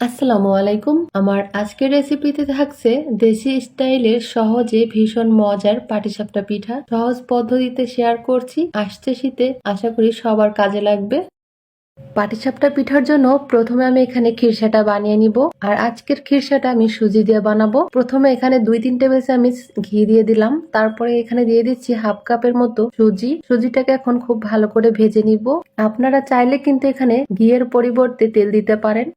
আসসালামু আলাইকুম। আমার আজকের রেসিপিতে থাকছে দেশি স্টাইলের সহজে ভীষণ মজার পাটিসাপটা পিঠা। সহজ পদ্ধতিতে শেয়ার করছি। আসছে শীতে আশা করি সবার কাজে লাগবে। পাটিসাপটা পিঠার জন্য প্রথমে আমি এখানে খিরসাটা বানিয়ে নিব। আর আজকের খিরসাটা আমি সুজি দিয়ে বানাবো। প্রথমে এখানে 2-3 টেবিল চামচ ঘি দিয়ে দিলাম। তারপরে এখানে দিয়ে দিচ্ছি হাফ কাপের মতো সুজি। সুজিটাকে এখন খুব ভালো করে ভেজে নিব। আপনারা চাইলে কিন্তু এখানে ঘিয়ের পরিবর্তে তেল দিতে পারেন।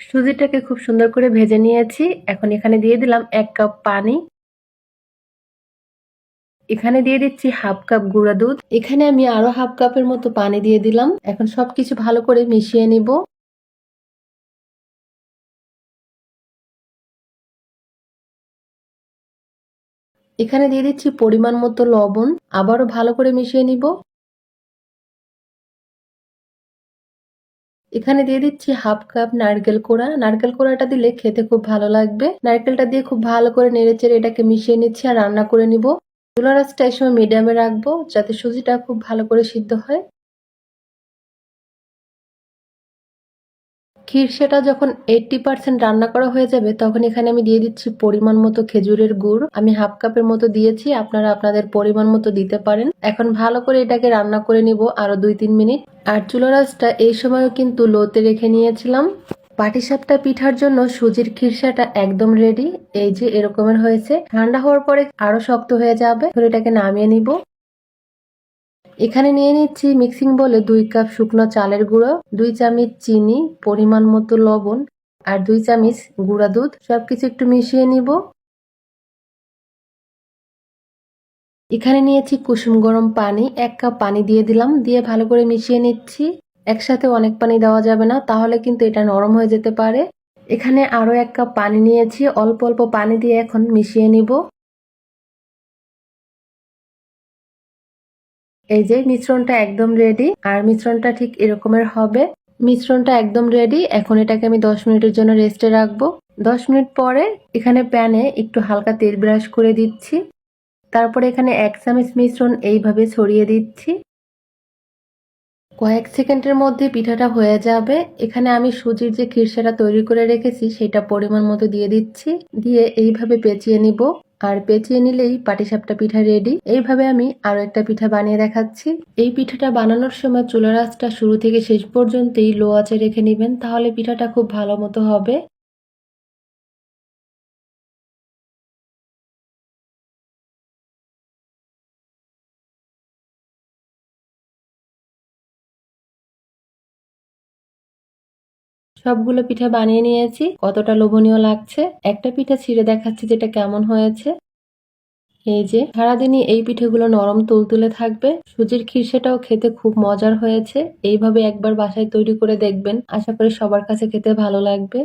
সুজিটাকে খুব সুন্দর করে ভেজে নিয়েছি। এখন এখানে দিয়ে দিলাম 1 কাপ পানি। এখানে দিয়ে দিচ্ছি হাফ কাপ গুঁড়া দুধ। এখানে আমি আরো হাফ কাপের মতো পানি দিয়ে দিলাম। এখন সবকিছু ভালো করে মিশিয়ে নিব। এখানে দিয়ে দিচ্ছি পরিমাণ মতো লবণ। আবারও ভালো করে মিশিয়ে নিব। এখানে দিয়ে দিচ্ছি হাফ কাপ নারকেল কোড়া। নারকেল কোড়াটা দিলে খেতে খুব ভালো লাগবে। নারকেলটা দিয়ে খুব ভালো করে নেড়েচেড়ে এটাকে মিশিয়ে নিচ্ছি আর রান্না করে নিব। চুলার আঁচটা এই সময় মিডিয়ামে রাখবো যাতে সুজিটা খুব ভালো করে সিদ্ধ হয়। খিরসাটা যখন 80% রান্না করা হয়ে যাবে তখন এখানে আমি দিয়ে দিচ্ছি পরিমাণ মতো খেজুরের গুড়। আমি হাফ কাপের মতো দিয়েছি, আপনারা আপনাদের পরিমাণ মতো দিতে পারেন। এখন ভালো করে এটাকে রান্না করে নিব আরো 2-3 মিনিট। আর চুলার আঁচটা এই সময়ও কিন্তু লোতে রেখে নিয়েছিলাম। পাটিসাপটা পিঠার জন্য সুজির খিরসাটা একদম রেডি। এই যে এরকমের হয়েছে। ঠান্ডা হওয়ার পরে আরো শক্ত হয়ে যাবে। এটাকে নামিয়ে নিব। এখানে নিয়ে নিচ্ছি মিক্সিং বলে 2 কাপ শুকনো চালের গুঁড়ো, 2 চামচ চিনি, পরিমাণ মতো লবণ আর 2 চামচ গুঁড়া দুধ। সবকিছু একটু মিশিয়ে নিব। এখানে নিয়েছি কুসুম গরম পানি, 1 কাপ পানি দিয়ে দিলাম। দিয়ে ভালো করে মিশিয়ে নিচ্ছি। একসাথে অনেক পানি দেওয়া যাবে না, তাহলে কিন্তু এটা নরম হয়ে যেতে পারে। এখানে আরো 1 কাপ পানি নিয়েছি। অল্প অল্প পানি দিয়ে এখন মিশিয়ে নিব। এই যে মিশ্রণটা একদম রেডি। আর মিশ্রণটা ঠিক এরকমের হবে। মিশ্রণটা একদম রেডি। এখন এটাকে আমি 10 মিনিটের জন্য রেস্টে রাখবো। 10 মিনিট পরে এখানে প্যানে একটু হালকা তেল ব্রাশ করে দিচ্ছি। তারপরে এখানে 1 চামচ মিশ্রণ এইভাবে ছড়িয়ে দিচ্ছি। কয়েক সেকেন্ডের মধ্যে পিঠাটা হয়ে যাবে। এখানে আমি সুজির যে খিরসাটা তৈরি করে রেখেছি সেটা পরিমাণ মতো দিয়ে দিচ্ছি। দিয়ে এইভাবে পেঁচিয়ে নিব। আর পেঁচিয়ে নিলেই পাটিসাপটা পিঠা রেডি। এইভাবে আমি আরো একটা পিঠা বানিয়ে দেখাচ্ছি। এই পিঠাটা বানানোর সময় চুলার আঁচটা শুরু থেকে শেষ পর্যন্তই লো আঁচে রেখে নেবেন, তাহলে পিঠাটা খুব ভালো মতো হবে। সবগুলো পিঠা বানিয়ে নিয়েছি। কতটা লোভনীয় লাগছে। একটা পিঠা ছিঁড়ে দেখাচ্ছি যেটা কেমন হয়েছে। এই যে সারাদিনই এই পিঠেগুলো নরম তুলতুলে থাকবে। সুজির খিরসাটাও খেতে খুব মজার হয়েছে। এইভাবে একবার বাসায় তৈরি করে দেখবেন, আশা করি সবার কাছে খেতে ভালো লাগবে।